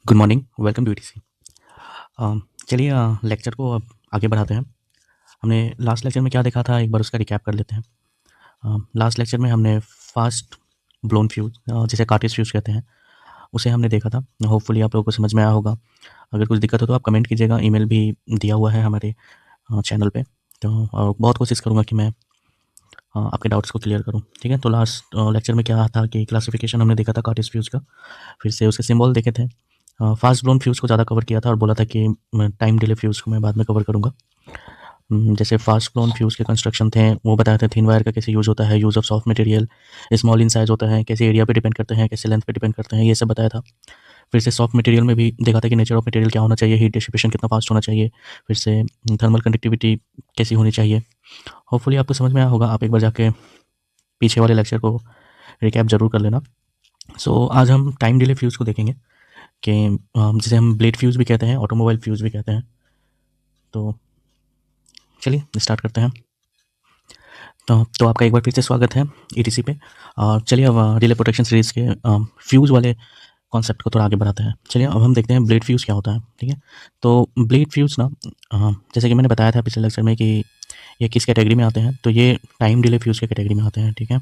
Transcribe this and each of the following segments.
Good morning, welcome to ETC. चलिए lecture को अब आगे बढ़ाते हैं। हमने लास्ट लेक्चर में क्या देखा था, एक बार उसका रिकैप कर लेते हैं। लास्ट लेक्चर में हमने फास्ट ब्लोन फ्यूज़, जिसे कार्टेज फ्यूज़ कहते हैं, उसे हमने देखा था। होपफुली आप लोगों को समझ में आया होगा। अगर कुछ दिक्कत हो तो आप कमेंट कीजिएगा, ईमेल भी दिया हुआ है हमारे चैनल पे। तो बहुत कोशिश करूँगा कि मैं आपके डाउट्स को क्लियर करूँ। ठीक है, तो लास्ट लेक्चर में क्या था कि क्लासिफिकेशन हमने देखा था कार्टेज फ्यूज़ का, फिर से उसके सिंबल देखे थे। फास्ट ब्लोन फ्यूज़ को ज़्यादा कवर किया था और बोला था कि टाइम डिले फ्यूज़ को मैं बाद में कवर करूँगा। जैसे फास्ट ब्लोन फ्यूज़ के कंस्ट्रक्शन थे वो बताए थे, थिन वायर का कैसे यूज़ होता है, use of soft material, small in size होता है, कैसे एरिया पे डिपेंड करते हैं, कैसे लेंथ पे डिपेंड करते हैं, ये सब बताया था। फिर से सॉफ्ट मटेरियल में भी देखा था कि नेचर ऑफ मटेरियल क्या होना चाहिए, हीट डिसिपेशन कितना फास्ट होना चाहिए, फिर से थर्मल कंडक्टिविटी कैसी होनी चाहिए। होपफुली आपको समझ में आया होगा। आप एक बार जाके पीछे वाले लेक्चर को रिकैप ज़रूर कर लेना। सो आज हम टाइम डिले फ्यूज़ को देखेंगे कि जिसे हम ब्लेड फ्यूज़ भी कहते हैं, ऑटोमोबाइल फ्यूज़ भी कहते हैं। तो चलिए स्टार्ट करते हैं। तो आपका एक बार फिर से स्वागत है ईटीसी पे। और चलिए अब रिले प्रोटेक्शन सीरीज़ के फ्यूज़ वाले कॉन्सेप्ट को थोड़ा आगे बढ़ाते हैं। चलिए अब हम देखते हैं ब्लेड फ्यूज़ क्या होता है। ठीक है, तो ब्लेड फ्यूज़ ना, जैसे कि मैंने बताया था पिछले लेक्चर में कि ये किस कैटेगरी में आते हैं, तो ये टाइम डिले फ्यूज़ के कैटेगरी में आते हैं। ठीक है,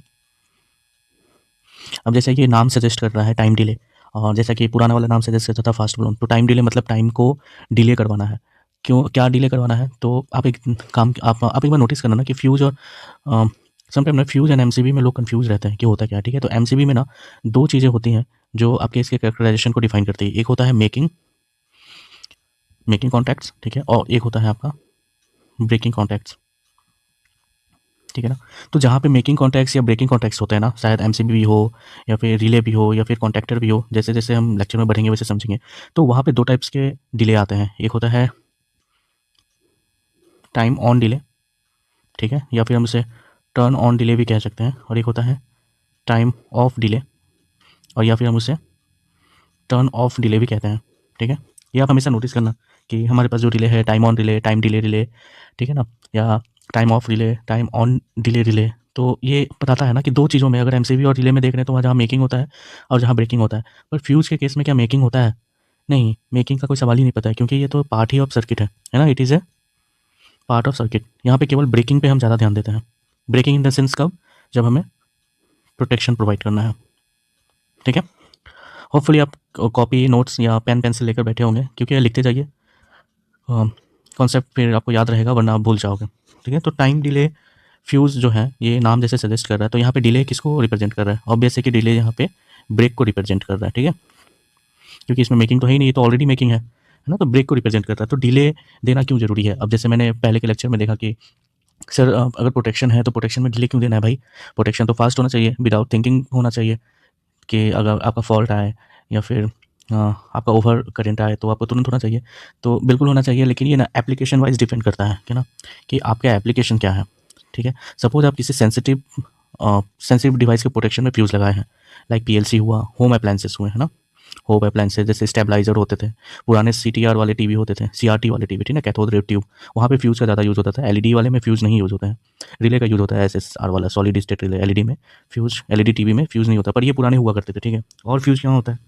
अब जैसे कि नाम सजेस्ट कर रहा है टाइम डिले, और जैसा कि पुराना वाला नाम सजेस्ट करता था फास्ट ब्लोन, तो टाइम डिले मतलब टाइम को डिले करवाना है। क्यों, क्या डिले करवाना है? तो आप एक काम, आप एक बार नोटिस करना ना कि फ्यूज़ और समटाइम ना फ्यूज़ एंड एमसीबी में लोग कंफ्यूज रहते हैं कि होता क्या है। ठीक है, तो एमसीबी में ना दो चीज़ें होती हैं जो आपके इसके कैरेक्टराइजेशन को डिफाइन करती है। एक होता है मेकिंग मेकिंग कॉन्टैक्ट्स, ठीक है, और एक होता है आपका ब्रेकिंग कॉन्टैक्ट्स। ठीक है ना, तो जहाँ पे मेकिंग कॉन्टैक्ट्स या ब्रेकिंग कॉन्टैक्ट्स होते हैं ना, शायद एमसीबी भी हो या फिर रिले भी हो या फिर कॉन्टैक्टर भी हो, जैसे जैसे हम लेक्चर में बढ़ेंगे वैसे समझेंगे। तो वहाँ पे दो टाइप्स के डिले आते हैं। एक होता है टाइम ऑन डिले, ठीक है, या फिर हम उसे टर्न ऑन डिले भी कह सकते हैं, और एक होता है टाइम ऑफ डिले, और या फिर हम उसे टर्न ऑफ डिले भी कहते हैं। ठीक है, ये आप हमेशा नोटिस करना कि हमारे पास जो डिले है, time on delay, time delay delay, ठीक है ना, या time of delay, time on delay delay, तो ये बताता है ना कि दो चीज़ों में, अगर एमसीबी और डिले में देख रहे हैं तो वहाँ जहाँ मेकिंग होता है और जहाँ ब्रेकिंग होता है। पर फ्यूज़ के केस में क्या मेकिंग होता है? नहीं, मेकिंग का कोई सवाल ही नहीं पता है, क्योंकि ये तो पार्ट ही ऑफ सर्किट है ना, it is a part of circuit. यहाँ पे केवल ब्रेकिंग पे हम ज़्यादा ध्यान देते हैं। ब्रेकिंग इन द सेंस कब? जब हमें प्रोटेक्शन प्रोवाइड करना है। ठीक है, होपफुली आप कॉपी नोट्स या पेन पेंसिल लेकर बैठे होंगे, क्योंकि लिखते जाइए, कॉन्सेप्ट फिर आपको याद रहेगा, वरना आप भूल जाओगे। ठीक है, तो टाइम डिले फ्यूज़ जो है, ये नाम जैसे सजेस्ट कर रहा है, तो यहाँ पे डिले किसको रिप्रेजेंट कर रहा है? ऑब्वियस है कि डिले यहाँ पे ब्रेक को रिप्रेजेंट कर रहा है। ठीक है, क्योंकि इसमें मेकिंग तो है ही नहीं, ये तो ऑलरेडी मेकिंग है ना, तो ब्रेक को रिप्रेजेंट करता है। तो डिले देना क्यों जरूरी है? अब जैसे मैंने पहले के लेक्चर में देखा कि सर अगर प्रोटेक्शन है तो प्रोटेक्शन में डिले क्यों देना है भाई? प्रोटेक्शन तो फास्ट होना चाहिए, विदाउट थिंकिंग होना चाहिए, कि अगर आपका फॉल्ट आए या फिर आपका ओवर करंट आए तो आपको तुरंत होना चाहिए। तो बिल्कुल होना चाहिए, लेकिन ये ना एप्लीकेशन वाइज डिपेंड करता है कि ना, कि आपका एप्लीकेशन क्या है। ठीक है, सपोज आप किसी सेंसिटिव डिवाइस के प्रोटेक्शन में फ्यूज़ लगाए हैं, लाइक पीएलसी हुआ, होम अप्लायंसेस हुए, है ना, होम अप्लायंसेस जैसे स्टेबलाइजर होते थे, पुराने सीटीआर वाले टीवी होते थे, सीआरटी वाले टीवी, ठीक है, कैथोड रे ट्यूब, वहाँ पे फ्यूज़ का ज़्यादा यूज़ होता था। एलईडी वाले में फ्यूज़ नहीं यूज़ होता है, रिले का यूज़ होता है, एसएसआर वाला सॉलिड स्टेट रिले। एलईडी में फ्यूज़, एलईडी टीवी में फ्यूज़ नहीं होता, पर ये पुराने हुआ करते थे। ठीक है, और फ्यूज़ क्या होता है?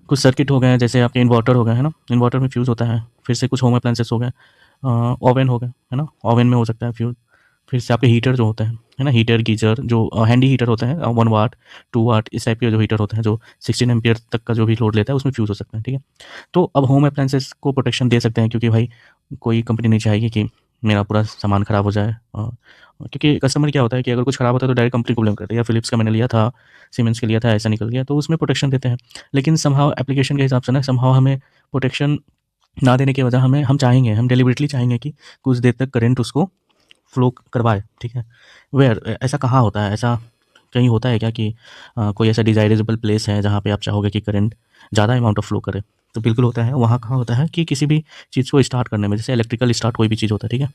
कुछ सर्किट हो गए, जैसे आपके इन्वर्टर हो गए, है ना, इन्वर्टर में फ्यूज़ होता है। फिर से कुछ होम अप्लायंसेस हो गए, ओवन हो गए, है ना, ओवन में हो सकता है फ्यूज़। फिर से आपके हीटर जो होते हैं, है ना, हीटर गीजर जो हैंडी हीटर होते हैं, 1 वाट 2 वाट इस टाइप के जो हीटर होते हैं, जो 16 एम्पियर तक का जो भी लोड लेता है, उसमें फ्यूज़ हो सकते हैं। ठीक है, तो अब होम अप्लायंसेस को प्रोटेक्शन दे सकते हैं, क्योंकि भाई कोई कंपनी नहीं चाहेगी कि मेरा पूरा सामान खराब हो जाए। क्योंकि कस्टमर क्या होता है कि अगर कुछ खराब होता है तो डायरेक्ट कंपनी को ब्लेम करते हैं, या फिलिप्स का मैंने लिया था, सीमेंस का लिया था, ऐसा निकल गया, तो उसमें प्रोटेक्शन देते हैं। लेकिन समहाउ एप्लीकेशन के हिसाब से ना, समहाउ हमें प्रोटेक्शन ना देने की वजह, हम चाहेंगे, हम डेलिबरेटली चाहेंगे कि कुछ देर तक करंट उसको फ्लो करवाए। ठीक है, वेयर ऐसा कहाँ होता है? ऐसा कहीं होता है क्या कि कोई ऐसा डिज़ायरेबल प्लेस है जहाँ पे आप चाहोगे कि करंट ज़्यादा अमाउंट ऑफ फ्लो करे? तो बिल्कुल होता है। वहाँ कहाँ होता है कि किसी भी चीज़ को स्टार्ट करने में, जैसे इलेक्ट्रिकल स्टार्ट कोई भी चीज़ होता है, ठीक है,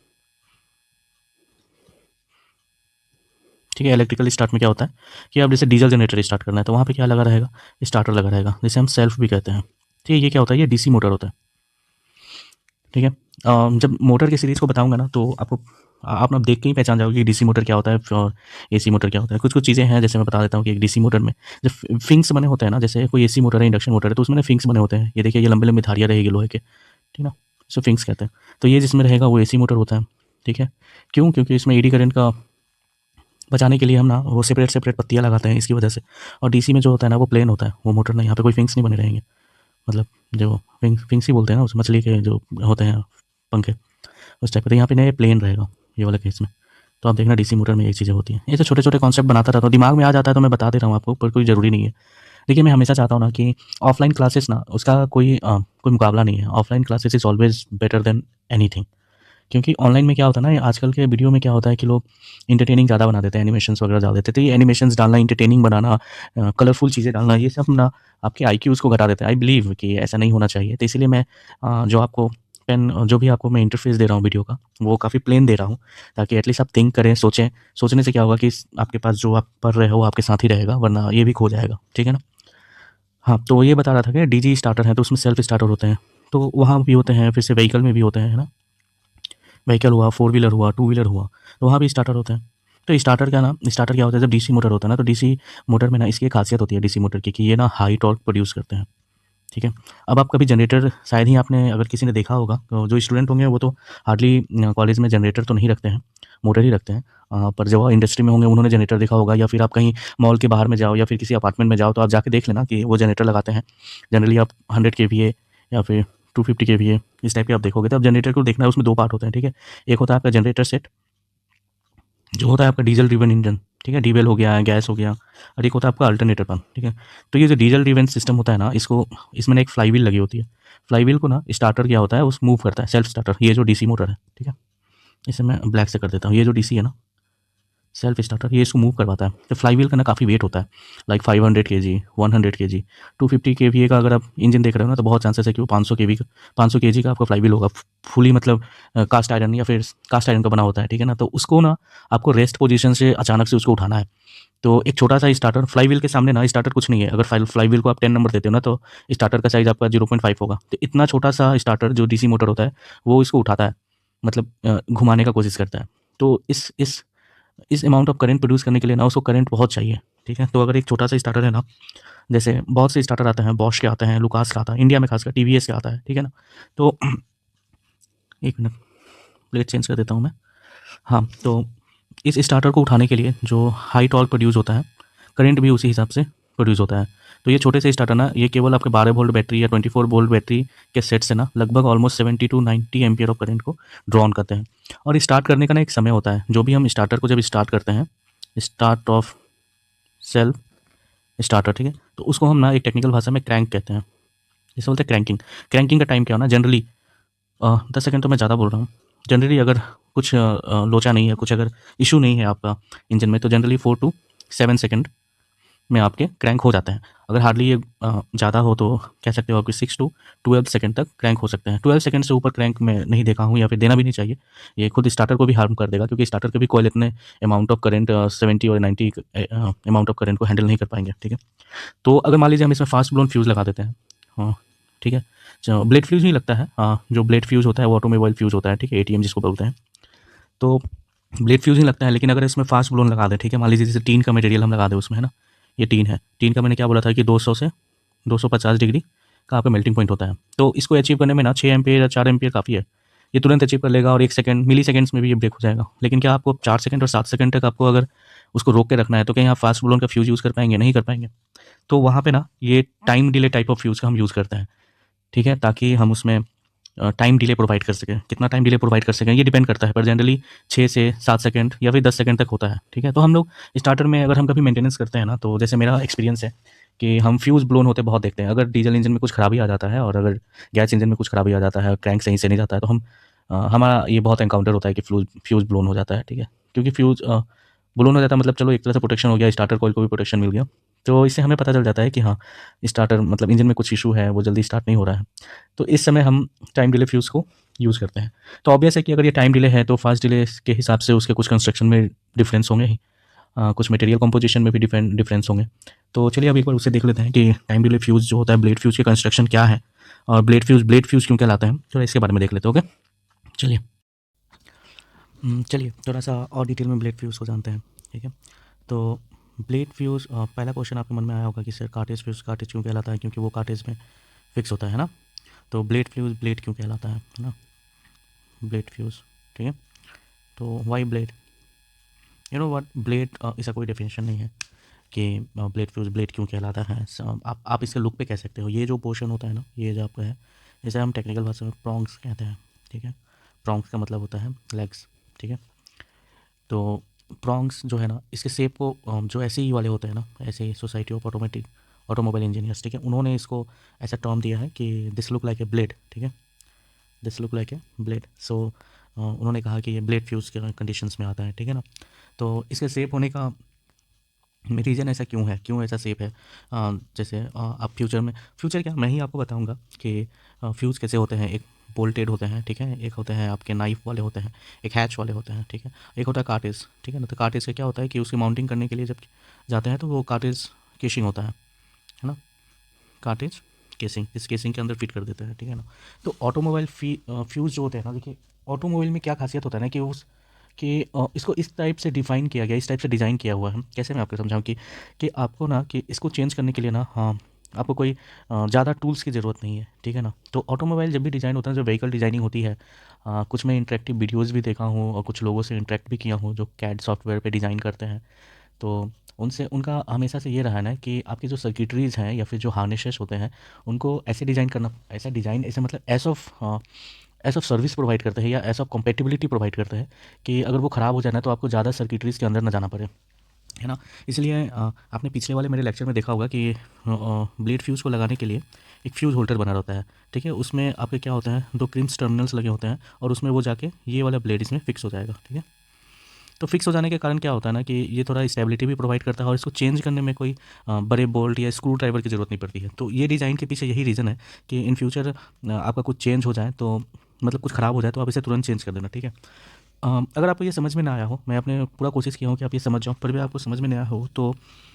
ठीक है, इलेक्ट्रिकल स्टार्ट में क्या होता है कि अब जैसे डीजल जनरेटर स्टार्ट करना है, तो वहाँ पे क्या लगा रहेगा? स्टार्टर लगा रहेगा, जिसे हम सेल्फ भी कहते हैं। ठीक है, ये क्या होता है? ये डीसी मोटर होता है। ठीक है, जब मोटर की सीरीज़ को बताऊंगा ना, तो आपको आप ना देख के ही पहचान जाओगे कि डीसी मोटर क्या होता है और एसी मोटर क्या होता है। कुछ कुछ चीज़ें हैं, जैसे मैं बता देता हूँ कि एक डीसी मोटर में जब फिंक्स बने होते हैं ना, जैसे कोई एसी मोटर है, इंडक्शन मोटर है, तो उसमें ना फिंक्स बने होते हैं। ये देखिए, ये लंबी लंबी धारियाँ रहेगी लोहे के, ठीक ना, इसे फिंक्स कहते हैं। तो ये जिसमें रहेगा वो एसी मोटर होता है, ठीक है। क्यों? क्योंकि इसमें एडी करंट का बचाने के लिए हम ना वो सेपरेट सेपरेट पत्तियाँ लगाते हैं, इसकी वजह से। और डीसी में जो होता है ना वो प्लेन होता है, वो मोटर ना, यहाँ पे कोई फिंक्स नहीं बने रहेंगे। मतलब जो फिंक्स ही बोलते हैं ना उस मछली के जो होते हैं पंखे, उस टाइप का। तो यहाँ पे ना ये प्लेन रहेगा ये वाला केस में। तो आप देखना डीसी मोटर में ये चीज़ें होती हैं। ये तो छोटे छोटे कॉन्सेप्ट बनाता रहता हूँ, दिमाग में आ जाता है तो मैं बता दे रहा हूँ आपको, पर कोई ज़रूरी नहीं है। देखिए, मैं हमेशा चाहता हूँ ना कि ऑफलाइन क्लासेस ना उसका कोई मुकाबला नहीं है। Offline classes is always better than anything. क्योंकि ऑनलाइन में क्या होता है ना, ये आजकल के वीडियो में क्या होता है कि लोग इंटरटेनिंग ज़्यादा बना देते हैं, एनिमेशंस वगैरह डाल देते हैं। तो ये एनिमेशंस डालना, इंटरटेनिंग बनाना, कलरफुल चीज़ें डालना, ये सब ना आपके आईक्यूज़ को घटा देता है। आई बिलीव कि ऐसा नहीं होना चाहिए। तो इसीलिए मैं जो आपको जो भी आपको मैं इंटरफेस दे रहा हूँ वीडियो का, वो काफ़ी प्लेन दे रहा हूँ, ताकि एटलीस्ट आप थिंक करें, सोचें। सोचने से क्या होगा कि आपके पास जो आप पढ़ रहे हो वो आपके साथ ही रहेगा, वरना ये भी खो जाएगा, ठीक है ना। हाँ, तो ये बता रहा था कि डीजी स्टार्टर है तो उसमें सेल्फ स्टार्टर होते हैं, तो वहाँ भी होते हैं, फिर से व्हीकल में भी होते हैं, है ना। व्हीकल हुआ, फोर व्हीलर हुआ, टू व्हीलर हुआ, तो वहाँ भी स्टार्टर होते हैं। तो स्टार्टर क्या होता है, जब डीसी मोटर होता है ना, तो डीसी मोटर में ना इसकी एक खासियत होती है डीसी मोटर की, कि ये ना हाई टॉर्क प्रोड्यूस करते हैं, ठीक है। अब आप कभी जनरेटर, शायद ही आपने, अगर किसी ने देखा होगा, तो जो स्टूडेंट होंगे वो तो हार्डली कॉलेज में जनरेटर तो नहीं रखते हैं, मोटर ही रखते हैं। पर जो इंडस्ट्री में होंगे उन्होंने जनरेटर देखा होगा, या फिर आप कहीं मॉल के बाहर में जाओ या फिर किसी अपार्टमेंट में जाओ तो आप जाके देख लेना कि वो जनरेटर लगाते हैं। जनरली आप 100 केवीए या फिर 250 केवीए इस टाइप के आप देखोगे। तो अब जनरेटर को देखना है, उसमें दो पार्ट होते हैं, ठीक है। एक होता है आपका जनरेटर सेट, जो होता है आपका डीजल ड्रिवन इंजन, ठीक है, डीजल हो गया, गैस हो गया। और एक होता है आपका अल्टरनेटर पंप, ठीक है। तो ये जो डीजल ड्रिवन सिस्टम होता है ना, इसको, इसमें ना एक फ्लाई व्हील लगी होती है। फ्लाई व्हील को ना स्टार्टर क्या होता है, उस मूव करता है, सेल्फ स्टार्टर। ये जो डीसी मोटर है, ठीक है, इसे मैं ब्लैक से कर देता हूँ। ये जो डीसी है ना, सेल्फ स्टार्टर, ये इसको मूव करवाता है। तो फ्लाई व्हील का ना काफ़ी वेट होता है, लाइक 500 केजी, 100 केजी, 250 केवीए का अगर आप इंजन देख रहे हो ना, तो बहुत चांसेस है कि वो 500 केजी का आपका फ्लाई व्हील होगा। फुली मतलब कास्ट आयरन या फिर कास्ट आयरन का बना होता है, ठीक है ना। तो उसको ना आपको रेस्ट पोजीशन से अचानक से उसको उठाना है। तो एक छोटा सा स्टार्टर, फ्लाई व्हील के सामने ना स्टार्टर कुछ नहीं है। अगर फ्लाई व्हील को आप 10 नंबर देते हो ना, तो स्टार्टर का साइज़ आपका 0.5 होगा। तो इतना छोटा सा स्टार्टर जो डीसी मोटर होता है, वो इसको उठाता है, मतलब घुमाने का कोशिश करता है। तो इस अमाउंट ऑफ करंट प्रोड्यूस करने के लिए ना उसको करंट बहुत चाहिए, ठीक है। तो अगर एक छोटा सा स्टार्टर है ना, जैसे बहुत से स्टार्टर आते हैं, बॉश के आते हैं, लुकास का आता है, इंडिया में खासकर टीवीएस का आता है, ठीक है ना। तो एक मिनट, प्लेट चेंज कर देता हूँ मैं। हाँ, तो इस स्टार्टर को उठाने के लिए जो हाई टॉर्क प्रोड्यूस होता है, करंट भी उसी हिसाब से प्रोड्यूस होता है। तो ये छोटे से स्टार्टर ना, ये केवल आपके 12 वोल्ट बैटरी या 24 वोल्ट बैटरी के सेट से ना लगभग almost 70 to 90 ampere of current को ड्रॉ ऑन करते हैं। और स्टार्ट करने का ना एक समय होता है, जो भी हम स्टार्टर को जब स्टार्ट करते हैं, स्टार्ट ऑफ सेल्फ स्टार्टर, ठीक है, तो उसको हम ना एक टेक्निकल भाषा में क्रैंक कहते हैं। जैसे बोलते हैं क्रैंकिंग। क्रैंकिंग का टाइम क्या होना, जनरली 10 सेकंड तो मैं ज़्यादा बोल रहा हूँ। जनरली अगर कुछ लोचा नहीं है, कुछ अगर इशू नहीं है आपका इंजन में, तो जनरली 4 टू 7 सेकंड में आपके क्रैंक हो जाते हैं। अगर हार्डली ये ज़्यादा हो तो कह सकते हो आपके 6 टू 12 सेकंड तक क्रैंक हो सकते हैं। 12 सेकंड से ऊपर क्रैंक मैं नहीं देखा हूँ, या फिर देना भी नहीं चाहिए। ये खुद स्टार्टर को भी हार्म कर देगा, क्योंकि स्टार्टर के भी कोयल इतने अमाउंट ऑफ करंट 70 और 90 अमाउंट ऑफ करंट को हैंडल नहीं कर पाएंगे, ठीक है। तो अगर मान लीजिए हम इसमें फास्ट ब्लोन फ्यूज़ लगा देते हैं, हाँ, ठीक है, जो ब्लेड फ्यूज़ नहीं लगता है, हाँ, जो ब्लेड फ्यूज़ होता है वो ऑटोमोबाइल फ्यूज़ होता है, ठीक है, एटीएम जिसको बोलते हैं। तो ब्लेड फ्यूज़ नहीं लगता है, लेकिन अगर इसमें फास्ट ब्लोन लगा दें, ठीक है, मान लीजिए जैसे टीन का मटेरियल हम लगा दें उसमें, है ना, ये टीन है। टीन का मैंने क्या बोला था कि 200 से 250 डिग्री का आपका मेल्टिंग पॉइंट होता है। तो इसको अचीव करने में ना 6 एम्पियर या 4 एम्पियर काफ़ी है। ये तुरंत अचीव कर लेगा और 1 सेकंड, मिली सेकंड्स में भी ये ब्रेक हो जाएगा। लेकिन क्या आपको 4 सेकंड और 7 सेकंड तक आपको अगर उसको रोक के रखना है, तो क्या आप फास्ट ब्लोन का फ्यूज़ यूज़ कर पाएंगे? नहीं कर पाएंगे। तो वहाँ पे ना ये time delay type of fuse का हम यूज़ करते हैं, ठीक है, ताकि हम उसमें टाइम डिले प्रोवाइड कर सकें। कितना टाइम डिले प्रोवाइड कर सकें ये डिपेंड करता है, पर जनरली 6 से 7 सेकंड या फिर 10 सेकंड तक होता है, ठीक है। तो हम लोग स्टार्टर में अगर हम कभी मेंटेनेंस करते हैं ना, तो जैसे मेरा एक्सपीरियंस है कि हम फ्यूज़ ब्लोन होते बहुत देखते हैं। अगर डीजल इंजन में कुछ खराबी आ जाता है और अगर गैस इंजन में कुछ खराबी आ जाता है, क्रैंक सही से नहीं जाता है, तो हमारा ये बहुत एनकाउंटर होता है कि फ्यूज़ ब्लोन हो जाता है, ठीक है। क्योंकि फ्यूज़ ब्लोन हो जाता है, मतलब चलो एक तरह से प्रोटेक्शन हो गया, स्टार्टर कॉइल को भी प्रोटेक्शन मिल गया। तो इससे हमें पता चल जाता है कि हाँ, स्टार्टर मतलब इंजन में कुछ इशू है, वो जल्दी स्टार्ट नहीं हो रहा है। तो इस समय हम टाइम डिले फ्यूज़ को यूज़ करते हैं। तो ऑब्वियस है कि अगर ये टाइम डिले है, तो फास्ट डिले के हिसाब से उसके कुछ कंस्ट्रक्शन में डिफरेंस होंगे ही, कुछ मटेरियल कंपोजिशन में भी डिफरेंस होंगे। तो चलिए अब एक बार उसे देख लेते हैं कि टाइम डिले फ्यूज़ जो होता है, ब्लेड फ्यूज़ के कंस्ट्रक्शन क्या है, और ब्लेड फ्यूज़ क्यों कहलाता है। चलो इसके बारे में देख लेते हैं, ओके, चलिए। चलिए थोड़ा सा और डिटेल में ब्लेड फ्यूज़ को जानते हैं, ठीक है। तो ब्लेड फ्यूज़, पहला क्वेश्चन आपके मन में आया होगा कि सर कार्टेज फ्यूज़ कार्टेज क्यों कहलाता है, क्योंकि वो कार्टेज में फिक्स होता है ना। तो ब्लेड फ्यूज़ ब्लेड क्यों कहलाता है ना, ब्लेड फ्यूज़, ठीक है। तो why blade, you know what blade, इसका कोई डेफिनेशन नहीं है कि ब्लेड फ्यूज़ ब्लेड क्यों कहलाता है। आप इसके लुक पे कह सकते हो, ये जो पोर्शन होता है ना, ये जो आपका है, जैसे हम टेक्निकल भाषा में प्रॉन्ग्स कहते हैं, ठीक है। प्रॉन्ग्स का मतलब होता है लेग्स, ठीक है। तो प्रॉन्ग्स जो है ना, इसके शेप को जो ऐसे ही वाले होते हैं ना, ऐसे ही सोसाइटी ऑफ ऑटोमोबाइल इंजीनियर्स, ठीक है, उन्होंने इसको ऐसा टर्म दिया है कि this look like a blade, ठीक है, this look like a blade. So उन्होंने कहा कि ये ब्लेड फ्यूज़ के कंडीशंस में आता है, ठीक है ना। तो इसके शेप होने का रीज़न ऐसा क्यों है, क्यों ऐसा शेप है, जैसे आप फ्यूचर क्या, मैं ही आपको बताऊंगा कि फ्यूज़ कैसे होते हैं। एक बोल्टेड होते हैं, ठीक है, एक होते हैं आपके नाइफ वाले होते हैं, एक हैच वाले होते हैं, ठीक है, एक होता है कार्टेज, ठीक है ना। तो कार्टेज का क्या होता है कि उसकी माउंटिंग करने के लिए जब जाते हैं तो वो कार्टेज केशिंग होता है ना, कार्टेज केसिंग, इस केसिंग के अंदर फिट कर देते हैं, ठीक है ना। तो ऑटोमोबाइल फ्यूज़ जो होते हैं ना, देखिए ऑटोमोबाइल में क्या खासियत होता है ना कि इसको इस टाइप से डिफ़ाइन किया गया, इस टाइप से डिज़ाइन किया हुआ है। कैसे मैं आपको समझाऊँ कि आपको ना कि इसको चेंज करने के लिए ना, हाँ, आपको कोई ज़्यादा टूल्स की ज़रूरत नहीं है, ठीक है ना। तो ऑटोमोबाइल जब भी डिज़ाइन होता है, जो व्हीकल डिज़ाइनिंग होती है, कुछ मैं इंटरेक्टिव वीडियोज़ भी देखा हूँ और कुछ लोगों से इंटरेक्ट भी किया हूँ जो कैड सॉफ्टवेयर पे डिज़ाइन करते हैं। तो उनसे उनका हमेशा से ये रहा है ना कि आपकी जो सर्किटरीज़ हैं या फिर जो हार्नेसेस होते हैं, उनको ऐसे डिज़ाइन करना, ऐसा डिज़ाइन ऐसे मतलब एस ऑफ सर्विस प्रोवाइड करते हैं या एस ऑफ कंपैटिबिलिटी प्रोवाइड करते हैं कि अगर वो ख़राब हो जाए ना तो आपको ज़्यादा सर्किटरीज़ के अंदर ना जाना पड़े, है ना। इसलिए आपने पिछले वाले मेरे लेक्चर में देखा होगा कि ब्लेड फ्यूज़ को लगाने के लिए एक फ्यूज़ होल्डर बना रहता है, ठीक है। उसमें आपके क्या होते हैं, 2 क्रिम्स टर्मिनल्स लगे होते हैं और उसमें वो जाके ये वाला ब्लेड इसमें फिक्स हो जाएगा, ठीक है। तो फिक्स हो जाने के कारण क्या होता है ना कि ये थोड़ा स्टेबिलिटी भी प्रोवाइड करता है और इसको चेंज करने में कोई बड़े बोल्ट या स्क्रू ड्राइवर की ज़रूरत नहीं पड़ती है। तो ये डिज़ाइन के पीछे यही रीज़न है कि इन फ्यूचर आपका कुछ चेंज हो जाए तो मतलब कुछ ख़राब हो जाए तो आप इसे तुरंत चेंज कर देना, ठीक है। अगर आपको ये समझ में ना आया हो, मैं अपने पूरा कोशिश किया हूँ कि आप ये समझ जाओ, पर भी आपको समझ में नहीं आया हो तो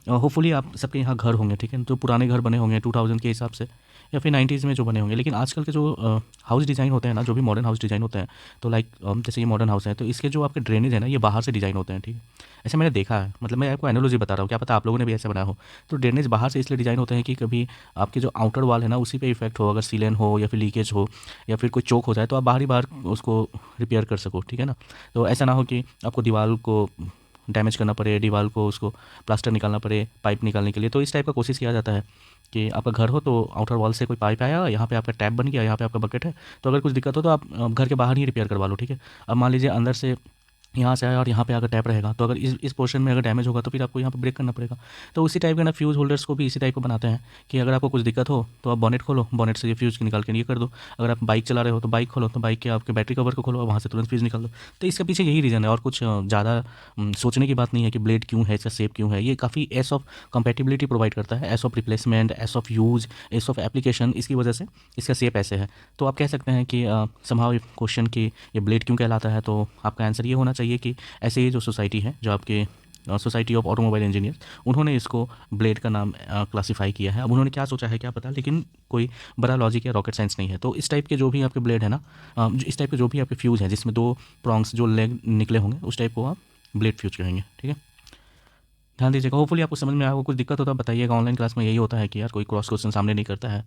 होपफुली आप सबके यहाँ घर होंगे, ठीक है। तो पुराने घर बने होंगे 2000 के हिसाब से या फिर 90s में जो बने होंगे, लेकिन आजकल के जो हाउस डिज़ाइन होते हैं ना, जो भी मॉडर्न हाउस डिज़ाइन होते हैं, तो लाइक जैसे ये मॉडर्न हाउस है तो इसके जो आपके ड्रेनेज है ना, ये बाहर से डिज़ाइन होते हैं, ठीक है। ऐसे मैंने देखा है, मतलब मैं आपको एनालॉजी बता रहा हूँ, क्या पता आप लोगों ने भी ऐसा बनाया हो। तो ड्रेनेज बाहर से इसलिए डिज़ाइन होते हैं कि कभी आपके जो आउटर वॉल है ना उसी पे इफेक्ट हो, अगर सीलन हो या फिर लीकेज हो या फिर कोई चोक हो जाए तो आप बाहर ही बाहर उसको रिपेयर कर सको, ठीक है ना। तो ऐसा ना हो कि आपको दीवार को डैमेज करना पड़े, दीवार को उसको प्लास्टर निकालना पड़े पाइप निकालने के लिए। तो इस टाइप का कोशिश किया जाता है कि आपका घर हो तो आउटर वॉल से कोई पाइप आया, यहाँ पे आपका टैप बन गया, यहाँ पे आपका बकेट है, तो अगर कुछ दिक्कत हो तो आप घर के बाहर ही रिपेयर करवा लो, ठीक है। अब मान लीजिए अंदर से यहाँ से आया और यहाँ पे अगर टैप रहेगा तो अगर इस पोर्शन में अगर डैमेज होगा तो फिर आपको यहाँ पे ब्रेक करना पड़ेगा। तो उसी टाइप के ना फ्यूज़ होल्डर्स को भी इसी टाइप को बनाते हैं कि अगर आपको कुछ दिक्कत हो तो आप बॉनेट खोलो, बॉनेट से ये फ्यूज़ निकाल के ये कर दो। अगर आप बाइक चला रहे हो तो बाइक खोलो, तो बाइक के आपके बैटरी कवर को खोलो और वहाँ से तुरंत फ्यूज़ निकाल दो। तो इसके पीछे यही रीज़न है और कुछ ज़्यादा सोचने की बात नहीं है कि ब्लेड क्यों है, इसका शेप क्यों है। ये काफ़ी एस ऑफ कंपेटिबिलिटी प्रोवाइड करता है, S of replacement, S of use, S of application, इसकी वजह से इसका शेप ऐसे है। तो आप कह सकते हैं कि समहाउ क्वेश्चन कि ये ब्लेड क्यों कहलाता है, तो आपका आंसर ये होना चाहिए कि ऐसे ही जो सोसाइटी है, जो आपके सोसाइटी ऑफ ऑटोमोबाइल इंजीनियर, उन्होंने इसको ब्लेड का नाम क्लासिफाई किया है। अब उन्होंने क्या सोचा है क्या पता, लेकिन कोई बड़ा लॉजिक या रॉकेट साइंस नहीं है। तो इस टाइप के जो भी आपके ब्लेड है ना, इस टाइप के जो भी आपके फ्यूज़ हैं जिसमें 2 प्रॉन्ग्स जो लेग निकले होंगे, उस टाइप को आप ब्लेड फ्यूज कहेंगे, ठीक है। ध्यान दीजिएगा, होपफुली आपको समझ में आया होगा। कुछ दिक्कत हो तो आप बताइएगा। ऑनलाइन क्लास में यही होता है कि यार कोई क्रॉस क्वेश्चन सामने नहीं करता है,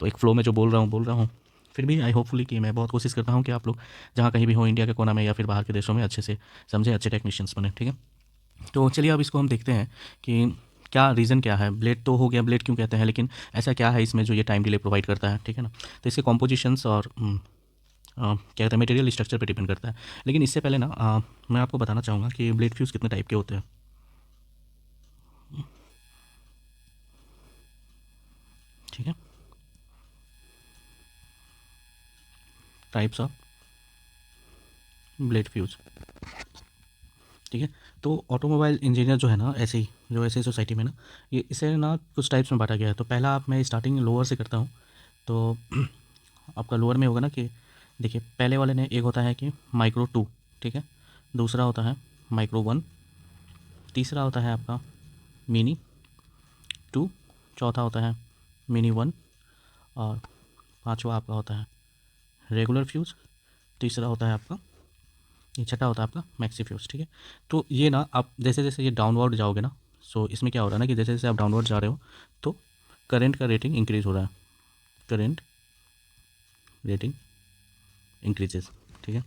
तो एक फ्लो में जो बोल रहा हूँ। फिर भी आई होपफुली कि मैं बहुत कोशिश करता हूँ कि आप लोग जहाँ कहीं भी हो, इंडिया के कोना में या फिर बाहर के देशों में, अच्छे से समझें, अच्छे टेक्नीशियंस बने, ठीक है। तो चलिए अब इसको हम देखते हैं कि क्या रीज़न क्या है। ब्लेड तो हो गया, ब्लेड क्यों कहते हैं, लेकिन ऐसा क्या है इसमें जो ये टाइम डिले प्रोवाइड करता है, ठीक है ना। तो इसके कॉम्पोजिशंस और क्या कहते हैं मटेरियल स्ट्रक्चर पे डिपेंड करता है। लेकिन इससे पहले ना मैं आपको बताना चाहूँगा कि ब्लेड फ्यूज़ कितने टाइप के होते हैं, ठीक है। टाइप्स ऑफ ब्लेड फ्यूज़, ठीक है। तो ऑटोमोबाइल इंजीनियर जो है ना, ऐसे ही जो ऐसे सोसाइटी में ना, ये इसे ना कुछ टाइप्स में बांटा गया है। तो पहला आप मैं स्टार्टिंग लोअर से करता हूँ। तो आपका लोअर में होगा ना कि देखिए पहले वाले ने एक होता है कि माइक्रो 2, ठीक है। दूसरा होता है माइक्रो 1, तीसरा होता है आपका मिनी 2, चौथा होता है मिनी 1 और पांचवा आपका होता है रेगुलर फ्यूज़, तीसरा होता है आपका ये छठा होता है आपका मैक्सी फ्यूज़, ठीक है। तो ये ना आप जैसे जैसे ये डाउनवर्ड जाओगे ना, सो इसमें क्या हो रहा है ना कि जैसे जैसे आप डाउनवर्ड जा रहे हो तो करंट का रेटिंग इंक्रीज़ हो रहा है, करंट रेटिंग इंक्रीजेज, ठीक है।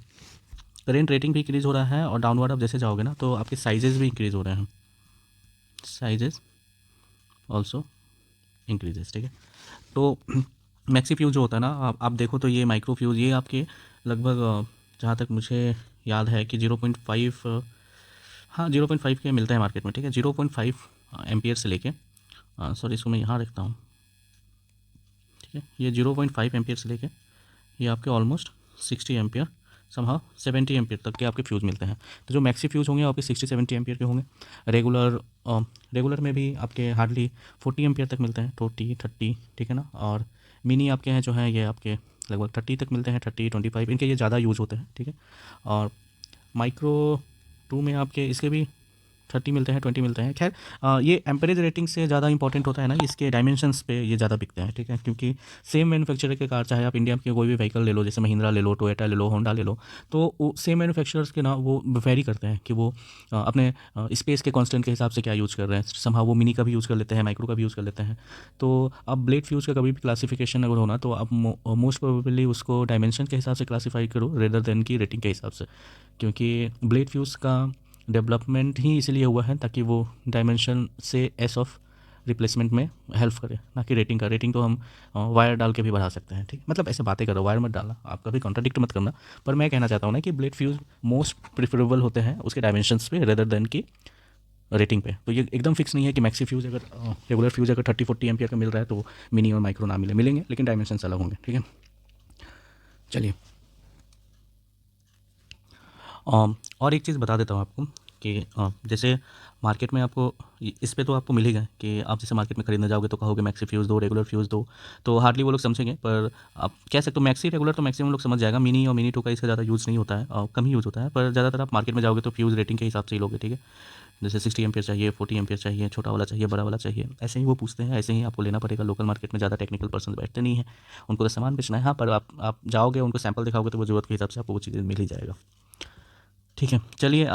करंट रेटिंग भी इंक्रीज़ हो रहा है और डाउनवर्ड आप जैसे जाओगे ना तो आपके साइजेस भी इंक्रीज़ हो रहे हैं, साइजेस ऑल्सो इंक्रीजेस, ठीक है। तो मैक्सी फ्यूज़ जो होता है ना, आप देखो तो ये माइक्रो फ्यूज़ ये आपके लगभग जहाँ तक मुझे याद है कि 0.5, हाँ 0.5 के मिलता है मार्केट में, ठीक है। 0.5 एम्पियर से लेके, सॉरी इसको मैं यहाँ रखता हूँ, ठीक है। ये 0.5 एम्पियर से लेके ये आपके ऑलमोस्ट 60 एम्पियर, समहाउ 70 एम्पियर तक के आपके फ्यूज़ मिलते हैं। तो जो मैक्सी फ्यूज़ होंगे आपके 60-70 एम्पियर के होंगे। रेगुलर रेगुलर में भी आपके हार्डली 40 एम्पियर तक मिलते हैं, 40-30, ठीक है ना। और मिनी आपके हैं जो हैं ये आपके लगभग 30 तक मिलते हैं, 30-25 इनके ये ज़्यादा यूज़ होते हैं, ठीक है। और माइक्रो 2 में आपके इसके भी 30 मिलते हैं, 20 मिलते हैं। खैर ये एम्परेज रेटिंग से ज़्यादा इंपॉर्टेंट होता है ना, इसके डायमेंशंस पे ये ज़्यादा बिकते हैं, ठीक है। क्योंकि सेम मैन्युफैक्चरर के कार, चाहे आप इंडिया के कोई भी व्हीकल ले लो, जैसे महिंद्रा ले लो, टोयोटा ले लो, होंडा ले लो, तो वो सेम मैन्युफैक्चरर्स के ना वो वेरी करते हैं कि वो अपने स्पेस के कांस्टेंट के हिसाब से क्या यूज़ कर रहे हैं। समहाउ वो मिनी का भी यूज़ कर लेते हैं, माइक्रो का भी यूज़ कर लेते हैं। तो अब ब्लेड फ्यूज़ का कभी भी क्लासिफिकेशन अगर होना तो आप मोस्ट प्रोबेबली उसको डायमेंशन के हिसाब से क्लासीफाई करो रेदर देन की रेटिंग के हिसाब से, क्योंकि ब्लेड फ्यूज़ का डेवलपमेंट ही इसीलिए हुआ है ताकि वो डायमेंशन से एस ऑफ रिप्लेसमेंट में हेल्प करे, ना कि रेटिंग का। रेटिंग तो हम वायर डाल के भी बढ़ा सकते हैं, ठीक। मतलब ऐसे बातें करो, वायर मत डालना, आप कभी कॉन्ट्राडिक्ट मत करना। पर मैं कहना चाहता हूँ ना कि ब्लेड फ्यूज़ मोस्ट प्रिफरेबल होते हैं उसके डायमेंशंस पे रेदर देन की रेटिंग पे। तो ये एकदम फिक्स नहीं है कि मैक्सी फ्यूज़ अगर रेगुलर फ्यूज़ अगर 30-40 एम्पियर का मिल रहा है तो मिनी और माइक्रो ना मिलेंगे, लेकिन डायमेंशंस अलग होंगे, ठीक है। चलिए और एक चीज़ बता देता हूँ आपको कि जैसे मार्केट में आपको इस पे तो आपको मिलेगा कि आप जैसे मार्केट में खरीदने जाओगे तो कहोगे मैक्सी फ्यूज़ दो, रेगुलर फ्यूज़ दो, तो हार्डली वो लोग समझेंगे। पर आप कह सकते हो मैक्सी रेगुलर तो मैक्सिमम लोग समझ जाएगा, मिनी और मिनी टू का इसका ज़्यादा यूज़ नहीं होता है और कम ही यूज़ होता है। पर ज़्यादातर आप मार्केट में जाओगे तो फ्यूज़ रेटिंग के हिसाब से ही लोगे, ठीक है। जैसे 60 एम्पियर चाहिए, 40 एम्पियर चाहिए, छोटा वाला चाहिए, बड़ा वाला चाहिए, ऐसे ही वो पूछते हैं, ऐसे ही आपको लेना पड़ेगा। लोकल मार्केट में ज़्यादा टेक्निकल पर्सन बैठते नहीं हैं, उनको तो सामान बेचना है। हाँ, पर आप जाओगे उनको सैंपल दिखाओगे तो वो ज़रूरत के हिसाब से आपको वो चीज़ें मिल ही जाएगा, ठीक है। चलिए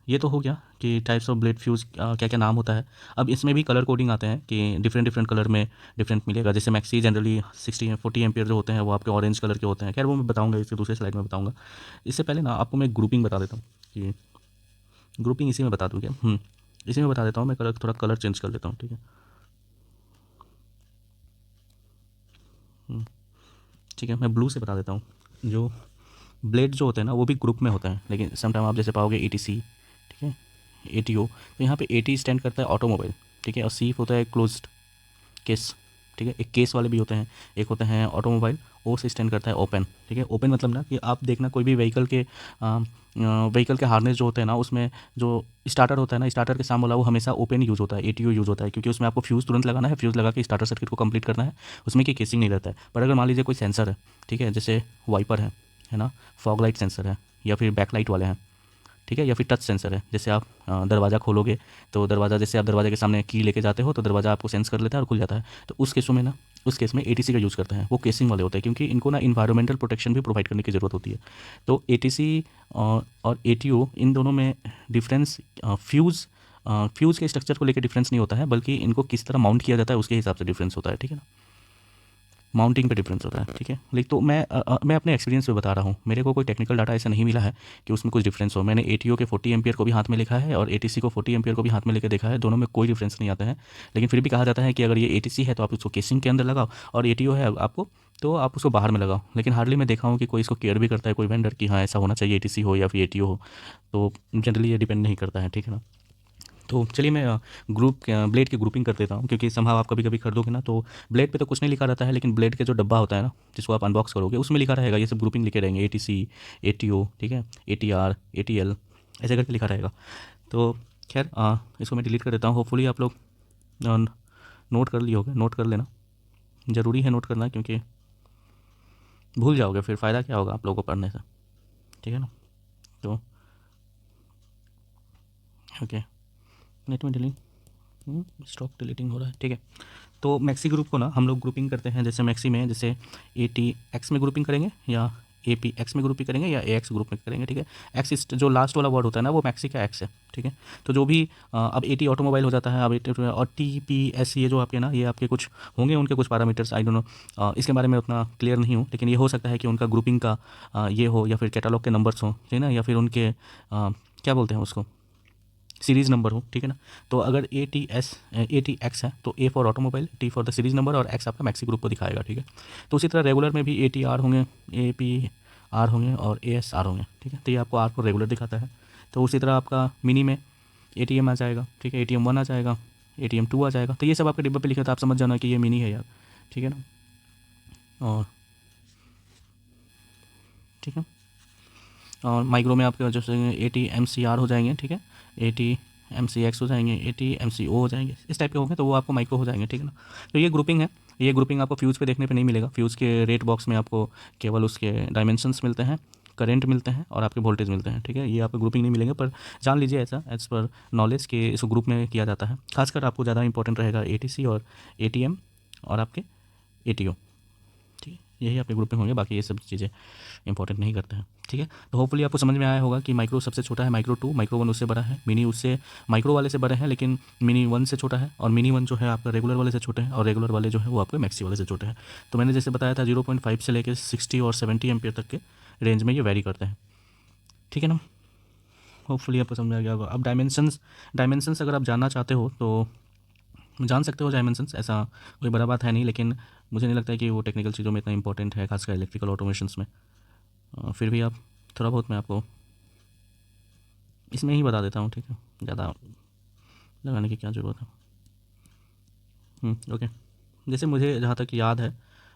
ये तो हो गया कि टाइप्स ऑफ ब्लेड फ्यूज़ क्या क्या नाम होता है। अब इसमें भी कलर कोडिंग आते हैं कि डिफरेंट डिफरेंट कलर में डिफरेंट मिलेगा। जैसे मैक्सी जनरली 60-40 एम्पियर जो होते हैं वो आपके ऑरेंज कलर के होते हैं। खैर वो मैं बताऊंगा, इसके दूसरे स्लाइड में बताऊंगा। इससे पहले ना आपको मैं ग्रुपिंग बता देता हूँ कि ग्रुपिंग इसी में बता दूँ क्या, इसी में बता देता हूँ मैं। कलर थोड़ा कलर चेंज कर देता हूँ, ठीक है। हम्म, ठीक है, मैं ब्लू से बता देता हूँ। जो ब्लेड जो होते हैं ना वो भी ग्रुप में होता है, लेकिन समटाइम आप जैसे पाओगे ATC, ठीक है, ATO। तो यहाँ पे AT स्टैंड करता है ऑटोमोबाइल, ठीक है। और C होता है क्लोज्ड केस, ठीक है। एक केस वाले भी होते हैं, एक होते हैं ऑटोमोबाइल। O से स्टैंड करता है ओपन, ठीक है। ओपन मतलब ना कि आप देखना कोई भी व्हीकल के हार्नेस जो होते हैं ना उसमें जो स्टार्टर होता है ना, स्टार्टर के सामने वाला वो हमेशा ओपन यूज़ होता है, ATO यूज़ होता है, क्योंकि उसमें आपको फ्यूज़ तुरंत लगाना है, फ्यूज़ लगा के स्टार्टर सर्किट को कंप्लीट करना है, उसमें की केसिंग नहीं रहता है। पर अगर मान लीजिए कोई सेंसर है, ठीक है, जैसे वाइपर है ना, फॉग लाइट सेंसर है, या फिर बैक लाइट वाले हैं, ठीक है, या फिर टच सेंसर है। जैसे आप दरवाज़ा खोलोगे तो दरवाज़ा, जैसे आप दरवाजे के सामने की लेके जाते हो तो दरवाज़ा आपको सेंस कर लेता है और खुल जाता है। तो उस केसों में ना, उस केस में ATC का यूज़ करते हैं। वो केसिंग वाले होते हैं क्योंकि इनको ना इन्वायरमेंटल प्रोटेक्शन भी प्रोवाइड करने की ज़रूरत होती है। तो ATC और ATO इन दोनों में डिफरेंस फ्यूज़ के स्ट्रक्चर को लेकर डिफरेंस नहीं होता है, बल्कि इनको किस तरह माउंट किया जाता है उसके हिसाब से डिफरेंस होता है, ठीक है ना। माउंटिंग पे डिफरेंस होता है, ठीक है। लेकिन तो मैं अपने एक्सपीरियंस से बता रहा हूँ, मेरे को कोई टेक्निकल डाटा ऐसा नहीं मिला है कि उसमें कुछ डिफरेंस हो। मैंने ATO के 40 एम्पियर को भी हाथ में लिखा है और ATC को 40 एम्पियर को भी हाथ में लेकर देखा है, दोनों में कोई डिफरेंस नहीं आता है। लेकिन फिर भी कहा जाता है कि अगर ये ATC है तो आप उसको केसिंग के अंदर लगाओ, और ATO है आपको तो आप उसको बाहर में लगाओ। लेकिन हार्डली मैं देखा हूँ कि कोई इसको केयर भी करता है, कोई वेंडर, कि हाँ ऐसा होना चाहिए ATC हो या फिर ATO हो। तो जनरली ये डिपेंड नहीं करता है, ठीक है ना। तो चलिए मैं ब्लेड की ग्रुपिंग कर देता हूँ, क्योंकि संभव आप कभी कभी खरीदोगे ना तो ब्लेड पे तो कुछ नहीं लिखा रहता है, लेकिन ब्लेड के जो डब्बा होता है ना जिसको आप अनबॉक्स करोगे उसमें लिखा रहेगा, ये सब ग्रुपिंग लिखे रहेंगे, ATC, ATO, ठीक है, ATR, ATL, ऐसे करके लिखा रहेगा। तो खैर इसको मैं डिलीट कर देता हूँ। होपफुली आप लोग नोट कर लिए होगे, नोट कर लेना, ज़रूरी है नोट करना, क्योंकि भूल जाओगे फिर फ़ायदा क्या होगा आप लोगों को पढ़ने से, ठीक है ना। तो ओके, नेट में डिलीट, स्टॉप डिलीटिंग हो रहा है, ठीक है। तो मैक्सी ग्रुप को ना हम लोग ग्रुपिंग करते हैं, जैसे मैक्सी में जैसे ATX में ग्रुपिंग करेंगे या ए पी एक्स में ग्रुप करेंगे या ए एक्स ग्रुप में करेंगे, ठीक है। एक्स जो लास्ट वाला वर्ड होता है ना वो मैक्सी का एक्स है, ठीक है। तो जो भी अब ए टी ऑटोमोबाइल हो जाता है, अब और टी पी एस ये जो आपके ना ये आपके कुछ होंगे उनके कुछ पैरामीटर्स, आई डोंट नो, इसके बारे में उतना क्लियर नहीं हूँ, लेकिन ये हो सकता है कि उनका ग्रुपिंग का ये हो या फिर कैटलॉग के नंबर्स हो, ठीक है ना, या फिर उनके क्या बोलते हैं उसको, सीरीज़ नंबर हो, ठीक है ना। तो अगर ए टी एक्स है तो A for automobile, T for the series number और एक्स आपका मैक्सी ग्रुप को दिखाएगा, ठीक है। तो उसी तरह रेगुलर में भी ए टी आर होंगे, ए पी आर होंगे और ए एस आर होंगे, ठीक है। तो ये आपको आर को रेगुलर दिखाता है। तो उसी तरह आपका मिनी में ए टी एम आ जाएगा, ठीक है, ए टी एम वन आ जाएगा, ए टी एम टू आ जाएगा। तो ये सब आपके डिब्बे पे लिखा था, आप समझ जाना कि ये मिनी है यार, ठीक है ना। और ठीक है, और माइक्रो में आपके जैसे A T M C R हो जाएंगे, ठीक है, A T M C X हो जाएंगे, ए टी एम सी ओ हो जाएंगे, इस टाइप के होंगे तो वो आपको माइक्रो हो जाएंगे, ठीक है ना। तो ये ग्रुपिंग है। ये ग्रुपिंग आपको फ्यूज़ पे देखने पे नहीं मिलेगा। फ्यूज़ के रेट बॉक्स में आपको केवल उसके डायमेंशंस मिलते हैं, करंट मिलते हैं और आपके वोल्टेज मिलते हैं, ठीक है। ये आपको ग्रुपिंग नहीं मिलेंगे, पर जान लीजिए ऐसा एज़ पर नॉलेज कि इस ग्रुप में किया जाता है। खासकर आपको ज़्यादा इंपॉर्टेंट रहेगा ए टी सी और ए टी एम और आपके ए टी ओ, ठीक है। यही आपके ग्रुप में होंगे, बाकी ये सब चीज़ें इंपॉर्टेंट नहीं करते हैं, ठीक है। तो होपफुली आपको समझ में आया होगा कि माइक्रो सबसे छोटा है, माइक्रो टू, माइक्रो वन उससे बड़ा है, मिनी उससे माइक्रो वाले से बड़े हैं लेकिन मिनी वन से छोटा है, और मिनी वन जो है आपका रेगुलर वाले से छोटे हैं और रेगुलर वाले जो है वो आपके मैक्सी वाले से छोटे हैं। तो मैंने जैसे बताया था 0.5 से लेकर 60 और 70 एम्पियर तक के रेंज में ये वेरी करते हैं, ठीक है ना। होपफुली आपको समझ आ गया होगा। अब डायमेंशंस अगर आप जानना चाहते हो तो जान सकते हो डायमेंशंस, ऐसा कोई बड़ा बात है नहीं, लेकिन मुझे नहीं लगता है कि वो टेक्निकल चीज़ों में इतना इंपॉर्टेंट है, खासकर इलेक्ट्रिकल ऑटोमेशंस में। फिर भी आप थोड़ा बहुत मैं आपको इसमें ही बता देता हूँ, ठीक है, ज़्यादा लगाने की क्या ज़रूरत है। ओके, जैसे मुझे जहाँ तक याद है,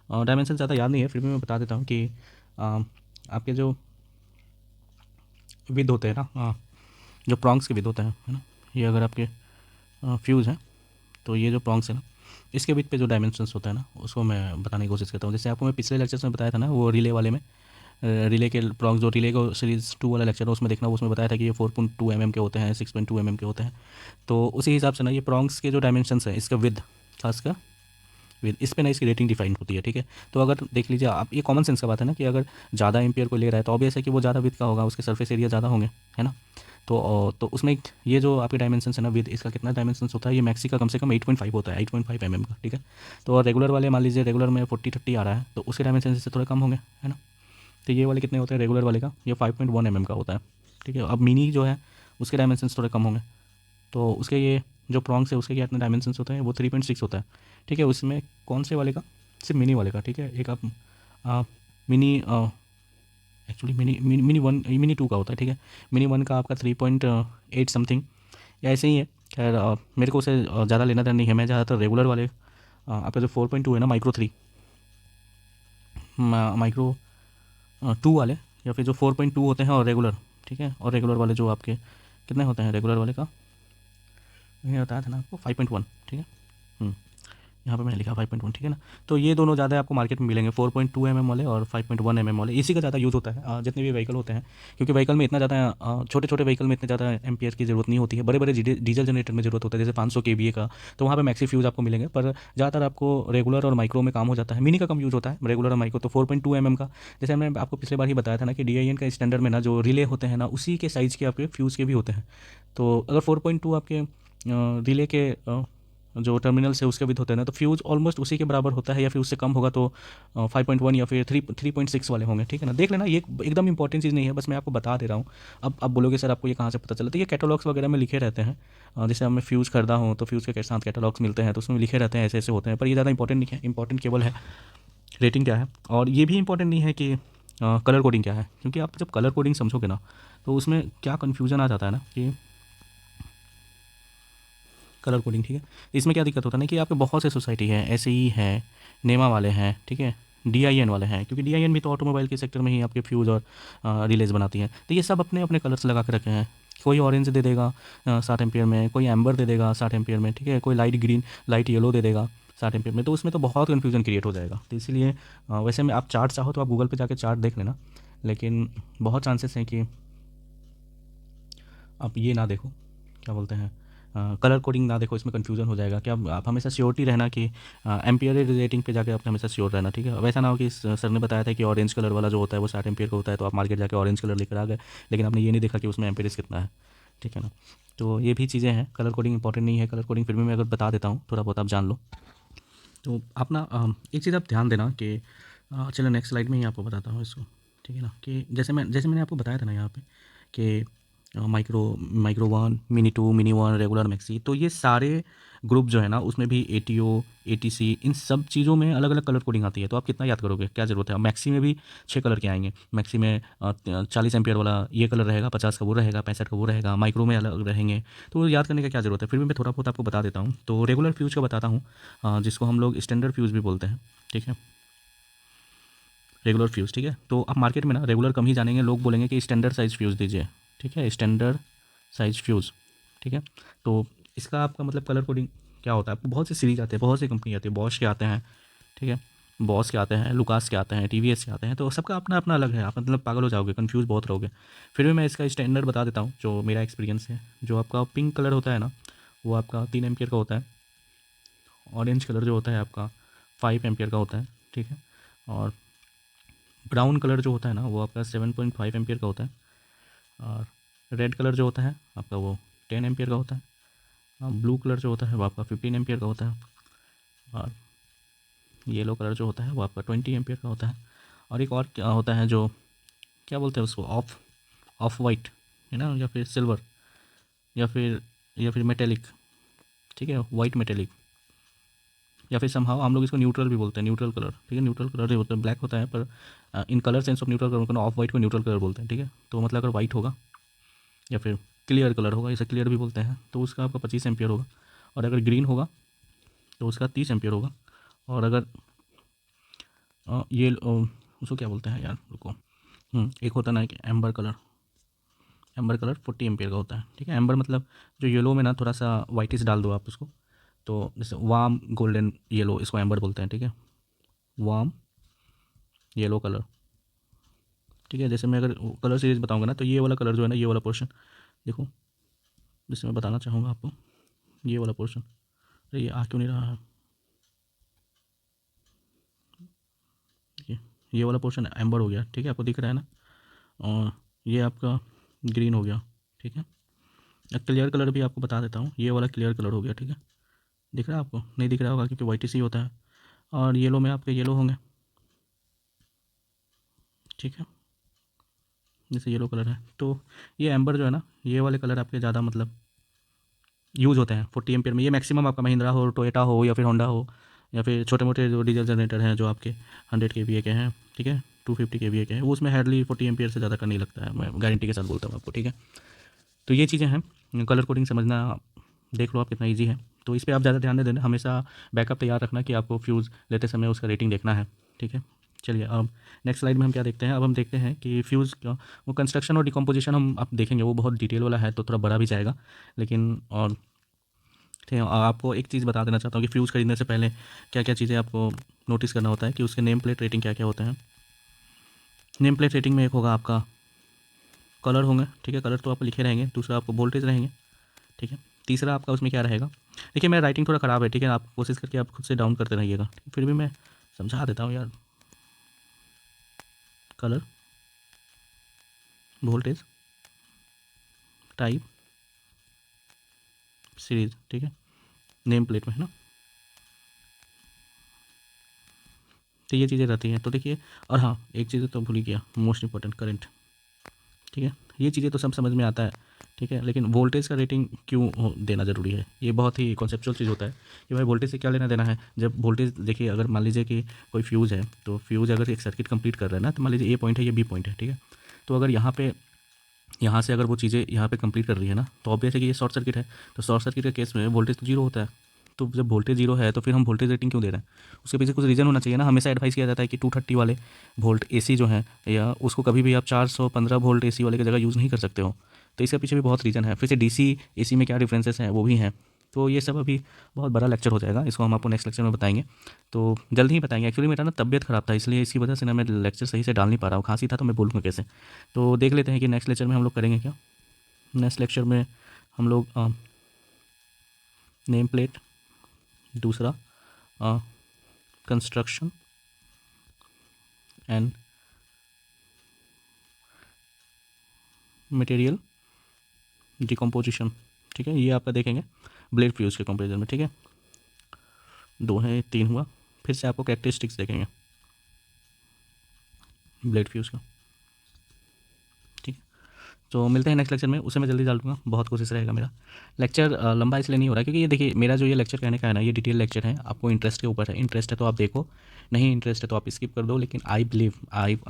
डायमेंशन ज़्यादा याद नहीं है, फिर भी मैं बता देता हूँ कि आपके जो विद होते हैं ना, जो प्रॉन्ग्स के विद होते हैं, है ना, ये अगर आपके फ्यूज़ हैं तो ये जो प्रॉन्ग्स है ना, इसके बीच पे जो डायमेंशंस होता है ना उसको मैं बताने की कोशिश करता हूँ। जैसे आपको मैं पिछले लेक्चर्स में बताया था ना, वो रिले वाले में, रिले के प्रॉन्ग्स, जो रिले को सीरीज़ 2 वाला लेक्चर है उसमें देखना, उसमें बताया था कि ये 4.2 mm के होते हैं, 6.2 mm के होते हैं। तो उसी हिसाब से ना ये प्रॉन्ग्स के जो डायमेंशंस है, इसका विद, खासकर विद, इस पे ना इसकी रेटिंग डिफाइन होती है, ठीक है। तो अगर देख लीजिए आप, ये कॉमन सेंस का बात है ना कि अगर ज़्यादा एम्पियर को ले रहा है तो ऑब्वियस है कि वो ज़्यादा विद का होगा, उसके सरफेस एरिया ज़्यादा होंगे, है ना। तो उसमें ये जो आपके डायमेंशन है ना विद, इसका कितना डायमेंशन होता है, ये मैक्सी का कम से कम 8.5 होता है, 8.5 mm का, ठीक है। तो और रेगुलर वाले मान लीजिए रेगुलर में 40-30 आ रहा है तो उसके डायमेंशन से थोड़े कम होंगे, है ना। तो ये वाले कितने होते हैं रेगुलर वाले का, ये 5.1 mm का होता है, ठीक है। अब मिनी जो है उसके डायमेंशन थोड़े कम होंगे, तो उसके ये जो प्रॉन्ग्स है उसके क्या इतने डायमेंशन होते हैं, वो 3.6 होता है, ठीक है। उसमें कौन से वाले का, सिर्फ मिनी वाले का, ठीक है। एक आप mini, actually mini one, mini to का होता है, ठीक है। मिनी वन का आपका 3.8 समथिंग या ऐसे ही है। खैर मेरे को उसे ज़्यादा लेना देना नहीं है, मैं ज़्यादातर रेगुलर वाले आपका जो 4.2 है ना, माइक्रो थ्री, माइक्रो टू वाले, या फिर जो 4.2 होते हैं और रेगुलर, ठीक है। और रेगुलर वाले जो आपके कितने होते हैं रेगुलर वाले का, ये बताया था ना आपको 5.1, ठीक है। यहाँ पे मैंने लिखा 5.1, ठीक है ना। तो ये दोनों ज़्यादा आपको मार्केट में मिलेंगे, 4.2 mm वाले और 5.1 mm वाले, इसी का ज़्यादा यूज़ होता है जितने भी व्हीकल होते हैं, क्योंकि व्हीकल में इतना ज़्यादा, छोटे छोटे व्हीकल में इतने ज़्यादा एम्पियर की ज़रूरत नहीं होती है, बड़े बड़े डीजल जनरेटर में ज़रूरत होता है, जैसे 500 kVA का, तो वहाँ पे मैक्सी फ्यूज़ आपको मिलेंगे। पर ज़्यादातर आपको रेगुलर और माइक्रो में काम हो जाता है, मिनी का कम यूज़ होता है, रेगुलर और माइक्रो। तो 4.2 mm का, जैसे मैंने आपको पिछले बार ही बताया था ना कि DIN का स्टैंडर्ड में ना जो रिले होते हैं ना, उसी के साइज़ के आपके फ्यूज़ के भी होते हैं। तो अगर 4.2 आपके रिले के जो टर्मिनल है उसके विद होते हैं ना, तो फ्यूज़ ऑलमोस्ट उसी के बराबर होता है, या फिर उससे कम होगा तो 5.1 या फिर 3.6 वाले होंगे, ठीक है ना। देख लेना, ये एकदम इंपॉर्टेंट चीज़ नहीं है, बस मैं आपको बता दे रहा हूँ। अब बोलोगे सर आपको ये कहाँ से पता चला, तो ये कैटलॉग्स वगैरह में लिखे रहते हैं। जैसे मैं फ्यूज़ खरीदा हूँ तो फ्यूज़ के साथ कैटलॉग्स मिलते हैं, तो उसमें लिखे रहते हैं ऐसे ऐसे होते हैं, पर ये ज़्यादा इंपॉर्टेंट नहीं है। इंपॉर्टेंट केवल है रेटिंग क्या है, और ये भी इंपॉर्टेंट नहीं है कि कलर कोडिंग क्या है, क्योंकि आप जब कलर कोडिंग समझोगे ना तो उसमें क्या कन्फ्यूज़न आ जाता है ना कि कलर कोडिंग, ठीक है। इसमें क्या दिक्कत होता है ना कि आपके बहुत से सोसाइटी है, ऐसे ही है, नेमा वाले हैं, ठीक है, DIN वाले हैं, क्योंकि DIN भी तो ऑटोमोबाइल के सेक्टर में ही आपके फ्यूज़ और रिलेज बनाती हैं। तो ये सब अपने अपने कलर्स लगा के रखे हैं। कोई ऑरेंज दे देगा 60 एम्पियर में, कोई एम्बर दे देगा 60 एम्पियर में, ठीक है, कोई लाइट ग्रीन, लाइट येलो दे देगा 60 एम्पियर में। तो उसमें तो बहुत कन्फ्यूजन क्रिएट हो जाएगा। तो इसीलिए वैसे में आप चार्ट चाहो तो आप गूगल पर जाकर चार्ट देख लेना, लेकिन बहुत चांसेस हैं कि आप ये ना देखो, क्या बोलते हैं, कलर कोडिंग ना देखो, इसमें कन्फ्यूजन हो जाएगा। क्या आप हमेशा श्योरिटी रहना कि एम्पियर रेटिंग पे जाके आपने हमेशा श्योर रहना, ठीक है। वैसा ना हो कि सर ने बताया था कि ऑरेंज कलर वाला जो होता है वो 60 एम्पियर का होता है, तो आप मार्केट जाके ऑरेंज कलर लेकर आ गए, लेकिन आपने ये नहीं देखा कि उसमें एम्पियरेज कितना है, ठीक है ना। तो ये भी चीज़ें हैं, कलर कोडिंग इंपॉर्टेंट नहीं है। कलर कोडिंग फिर भी मैं अगर बता देता हूँ, थोड़ा बहुत आप जान लो। तो आप ना एक चीज़ आप ध्यान देना कि चलो नेक्स्ट स्लाइड में ही आपको बताता हूँ इसको, ठीक है ना। कि जैसे मैंने आपको बताया था ना यहाँ पे कि micro one, mini to, mini one, regular, maxi, तो ये सारे ग्रुप जो है ना उसमें भी एटीओ, एटीसी, इन सब चीज़ों में अलग अलग कलर कोडिंग आती है। तो आप कितना याद करोगे, क्या ज़रूरत है। मैक्सी में भी 6 कलर के आएंगे। मैक्सी में 40 एम्पियर वाला ये कलर रहेगा, 50 का वो रहेगा, 65 का वो रहेगा, माइक्रो में अलग रहेंगे। तो याद करने का क्या ज़रूरत है, फिर भी मैं थोड़ा बहुत आपको बता देता हूँ। तो रेगुलर फ्यूज़ का बताता हूँ, जिसको हम लोग स्टैंडर्ड फ्यूज़ भी बोलते हैं, ठीक है। रेगुलर फ्यूज़, ठीक है। तो आप मार्केट में ना रेगुलर कम ही जानेंगे, लोग बोलेंगे कि स्टैंडर्ड साइज़ फ्यूज़ दीजिए, ठीक है, स्टैंडर्ड साइज़ फ्यूज़, ठीक है। तो इसका आपका मतलब कलर कोडिंग क्या होता है। आपको बहुत सी सीरीज आते हैं, बहुत सी कंपनी आती है, बॉश के आते हैं, ठीक है, बॉस के आते हैं, लुकास के आते हैं, टीवीएस के आते हैं। तो सबका अपना अपना अलग है, आप मतलब पागल हो जाओगे, कंफ्यूज बहुत रहोगे। फिर भी मैं इसका स्टैंडर्ड बता देता हूँ जो मेरा एक्सपीरियंस है। जो आपका पिंक कलर होता है ना, वो आपका 3 एम्पियर का होता है। ऑरेंज कलर जो होता है आपका 5 एम्पियर का होता है, ठीक है। और ब्राउन कलर जो होता है ना वो आपका 7.5 एम्पियर का होता है। और रेड कलर जो होता है आपका वो 10 एम्पियर का होता है। और ब्लू कलर जो होता है वो आपका 15 एम्पियर का होता है। और येलो कलर जो होता है वो आपका 20 एम्पियर का होता है। और एक और क्या होता है जो क्या बोलते हैं उसको, ऑफ वाइट है ना, या फिर सिल्वर, या फिर मेटेलिक, ठीक है, वाइट मेटेलिक, या फिर समहाउ हम लोग इसको न्यूट्रल भी बोलते हैं, न्यूट्रल कलर, ठीक है। न्यूट्रल कलर जो होता है ब्लैक होता है, पर in colour sense of neutral colour को ऑफ वाइट को न्यूट्रल कलर बोलते हैं, ठीक है। तो मतलब अगर वाइट होगा या फिर क्लियर कलर होगा, इसे क्लियर भी बोलते हैं, तो उसका आपका 25 एम्पियर होगा। और अगर ग्रीन होगा तो उसका 30 एम्पियर होगा। और अगर ये उसको क्या बोलते हैं यार, रुको, एक होता है ना कि एम्बर कलर 40 एम्पियर का होता है, ठीक है। एम्बर मतलब जो येलो में ना थोड़ा सा वाइटिस डाल दो आप उसको, तो जैसे वार्म गोल्डन येलो, इसको एम्बर बोलते हैं, ठीक है, वार्म येलो कलर, ठीक है। जैसे मैं अगर कलर सीरीज बताऊंगा ना, तो ये वाला कलर जो है ना, ये वाला पोर्शन देखो, जैसे मैं बताना चाहूँगा आपको, ये वाला पोर्शन, अरे ये आ क्यों नहीं रहा है, ये वाला पोर्शन एम्बर हो गया, ठीक है, आपको दिख रहा है ना। और ये आपका ग्रीन हो गया, ठीक है। क्लियर कलर भी आपको बता देता हूँ, ये वाला क्लियर कलर हो गया, ठीक है। दिख रहा है आपको, नहीं दिख रहा होगा क्योंकि वाइट सी होता है। और येलो में आपके येलो होंगे, ठीक है, जैसे येलो कलर है। तो ये एम्बर जो है ना, ये वाले कलर आपके ज़्यादा मतलब यूज़ होते हैं 40 एम्पियर में। ये मैक्सिमम आपका महिंद्रा हो, टोयोटा हो, या फिर होंडा हो, या फिर छोटे मोटे जो डीजल जनरेटर हैं जो आपके 100 kVA के हैं, ठीक है, 250 kVA के हैं, वो उसमें हार्डली 40 एम्पियर से ज़्यादा का नहीं लगता है, मैं गारंटी के साथ बोलता हूँ आपको, ठीक है। तो ये चीज़ें हैं, कलर कोडिंग समझना देख लो आप कितना ईजी है। तो इस पर आप ज़्यादा ध्यान नहीं देना, हमेशा बैकअप तैयार रखना कि आपको फ्यूज़ लेते समय उसका रेटिंग देखना है, ठीक है। चलिए अब नेक्स्ट स्लाइड में हम क्या देखते हैं, अब हम देखते हैं कि फ्यूज़ का वो कंस्ट्रक्शन और डिकम्पोजिशन हम अब देखेंगे, वो बहुत डिटेल वाला है तो थोड़ा बड़ा भी जाएगा, लेकिन और ठीक है। और आपको एक चीज़ बता देना चाहता हूँ कि फ्यूज़ खरीदने से पहले क्या क्या चीज़ें आपको नोटिस करना होता है कि उसके नेम प्लेट रेटिंग क्या क्या होते हैं। नेम प्लेट रेटिंग में एक होगा आपका कलर होंगे, ठीक है, कलर तो आपको लिखे रहेंगे। दूसरा आपको वोल्टेज रहेंगे, ठीक है। तीसरा आपका उसमें क्या रहेगा, देखिए मेरा राइटिंग थोड़ा ख़राब है, ठीक है, आप कोशिश करके आप खुद से डाउन करते रहिएगा, फिर भी मैं समझा देता हूँ यार। कलर, वोल्टेज, टाइप, सीरीज, ठीक है, नेम प्लेट में है ना। तो ये चीज़ें रहती हैं। तो देखिए, और हाँ एक चीज़ तो भूल ही गया, मोस्ट इंपॉर्टेंट, करंट, ठीक है। ये चीज़ें तो सब समझ में आता है, ठीक है, लेकिन वोल्टेज का रेटिंग क्यों देना ज़रूरी है, ये बहुत ही कॉन्सेप्चुअल चीज़ होता है कि भाई वोल्टेज से क्या लेना देना है। जब वोल्टेज देखिए, अगर मान लीजिए कि कोई फ्यूज़ है, तो फ्यूज़ अगर एक सर्किट कंप्लीट कर रहा है ना, तो मान लीजिए ए पॉइंट है, ये बी पॉइंट है, ठीक है। तो अगर यहाँ से अगर वो चीज़ें यहाँ पे कंप्लीट कर रही है ना, तो ऑब्वियस है कि ये शॉर्ट सर्किट है। तो शॉर्ट सर्किट के केस में वोल्टेज तो जीरो होता है। तो जब वोल्टेज जीरो है तो फिर हम वोल्टेज रेटिंग क्यों दे रहे हैं, उसके पीछे कुछ रीज़न होना चाहिए ना। हमेशा एडवाइस किया जाता है कि 230 वाले वोल्ट एसी जो है, या उसको कभी भी आप 415 वोल्ट एसी वाले की जगह यूज़ नहीं कर सकते हो। तो इसके पीछे भी बहुत रीज़न है। फिर से डीसी एसी में क्या डिफरेंसेस हैं वो भी हैं। तो ये सब अभी बहुत बड़ा लेक्चर हो जाएगा, इसको हम आपको नेक्स्ट लेक्चर में बताएंगे। तो जल्द ही बताएंगे। एक्चुअली मेरा ना तबियत ख़राब था, इसलिए इसी वजह से ना मैं लेक्चर सही से डाल नहीं पा रहा हूँ। खांसी था तो मैं बोलूँगा कैसे। तो देख लेते हैं कि नेक्स्ट लेक्चर में हम लोग करेंगे क्या। नेक्स्ट लेक्चर में हम लोग नेम प्लेट, दूसरा कंस्ट्रक्शन एंड मटेरियल डिकम्पोजिशन। ठीक है, ये आपका देखेंगे ब्लेड फ्यूज़ के कंपेरिजन में। ठीक है, 2 है, 3 हुआ। फिर से आपको कैरेक्टरिस्टिक्स देखेंगे ब्लेड फ्यूज़ का। ठीक है, तो मिलते हैं नेक्स्ट लेक्चर में, उसे मैं जल्दी डाल दूँगा, बहुत कोशिश रहेगा मेरा। लेक्चर लंबा इसलिए नहीं हो रहा है क्योंकि ये देखिए मेरा जो ये लेक्चर कहने का है ना, ये डिटेल लेक्चर है, आपको इंटरेस्ट के ऊपर है। इंटरेस्ट है तो आप देखो, नहीं इंटरेस्ट है तो आप स्किप कर दो। लेकिन आई बिलीव,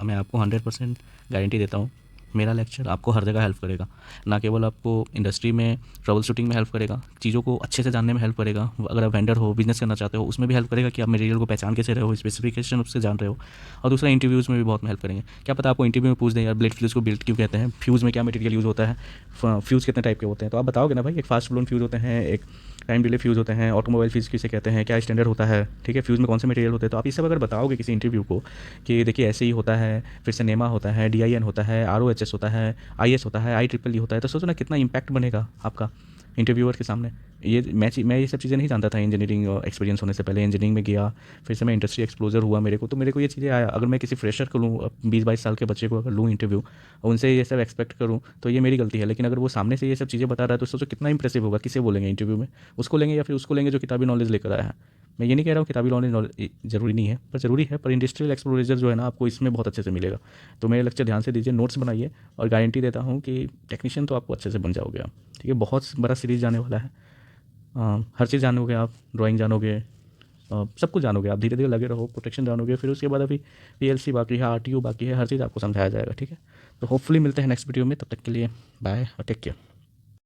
मैं आपको 100% गारंटी देता हूँ, मेरा लेक्चर आपको हर जगह हेल्प करेगा। ना केवल आपको इंडस्ट्री में ट्रबल शूटिंग में हेल्प करेगा, चीज़ों को अच्छे से जानने में हेल्प करेगा। अगर आप वेंडर हो, बिजनेस करना चाहते हो, उसमें भी हेल्प करेगा कि आप मटेरियल को पहचान कैसे रहे हो, स्पेसिफिकेशन उससे जान रहे हो। और दूसरा इंटरव्यूज़ में भी बहुत हेल्प करेंगे। क्या पता आपको इंटरव्यू में पूछ दें यार ब्लेड फ्यूज़ को बिल्ड क्यों कहते हैं, फ्यूज़ में क्या मटेरियल यूज़ होता है, फ्यूज़ कितने टाइप के होते हैं, तो आप बताओगे ना भाई, एक फास्ट ब्लोन फ्यूज़ होते हैं, एक टाइम डिले फ्यूज़ होते हैं, ऑटोमोबाइल फ्यूज़ किसे कहते हैं, क्या स्टैंडर्ड होता है। ठीक है, फ्यूज़ में कौन से मटेरियल होते हैं, तो आप ये सब अगर बताओगे किसी इंटरव्यू को कि देखिए ऐसे ही होता है, फिर से नेमा होता है, DIN होता है, ROHS होता है, IS होता है, IEEE होता है, तो सोचो ना कितना इम्पैक्ट बनेगा आपका इंटरव्यूअर के सामने। ये मैं ये सब चीज़ें नहीं जानता था इंजीनियरिंग एक्सपीरियंस होने से पहले। इंजीनियरिंग में गया, फिर से मैं इंडस्ट्री एक्सपोजर हुआ मेरे को, तो मेरे को ये चीज़ें आया। अगर मैं किसी फ्रेशर को लूँ, 20-22 साल के बच्चे को अगर लूँ इंटरव्यू और उनसे ये सब एक्सपेक्ट करूँ, तो ये मेरी गलती है। लेकिन अगर वो सामने से ये सब चीज़ें बता रहा है तो सोचो कितना इंप्रेसिव होगा। किसे बोलेंगे इंटरव्यू में, उसको लेंगे या फिर उसको लेंगे जो किताबी नॉलेज लेकर आया है। मैं ये नहीं कह रहा हूँ किताबी नॉलेज ज़रूरी नहीं है, पर ज़रूरी है। पर इंडस्ट्रियल एक्सप्लोजर जो है ना, आपको इसमें बहुत अच्छे से मिलेगा। तो मेरे लेक्चर ध्यान से दीजिए, नोट्स बनाइए, और गारंटी देता हूँ कि टेक्नीशियन तो आपको अच्छे से बन जाओगे आप। ठीक है, बहुत बड़ा सीरीज़ जाने वाला है। हर चीज़ जानोगे आप, ड्राइंग जानोगे, सब कुछ जानोगे आप। धीरे धीरे लगे रहो, प्रोटेक्शन जानोगे, फिर उसके बाद अभी PLC बाकी है, RTO बाकी है, हर चीज़ आपको समझाया जाएगा। ठीक है, तो होपफुली मिलते हैं नेक्स्ट वीडियो में, तब तक के लिए बाय और टेक केयर।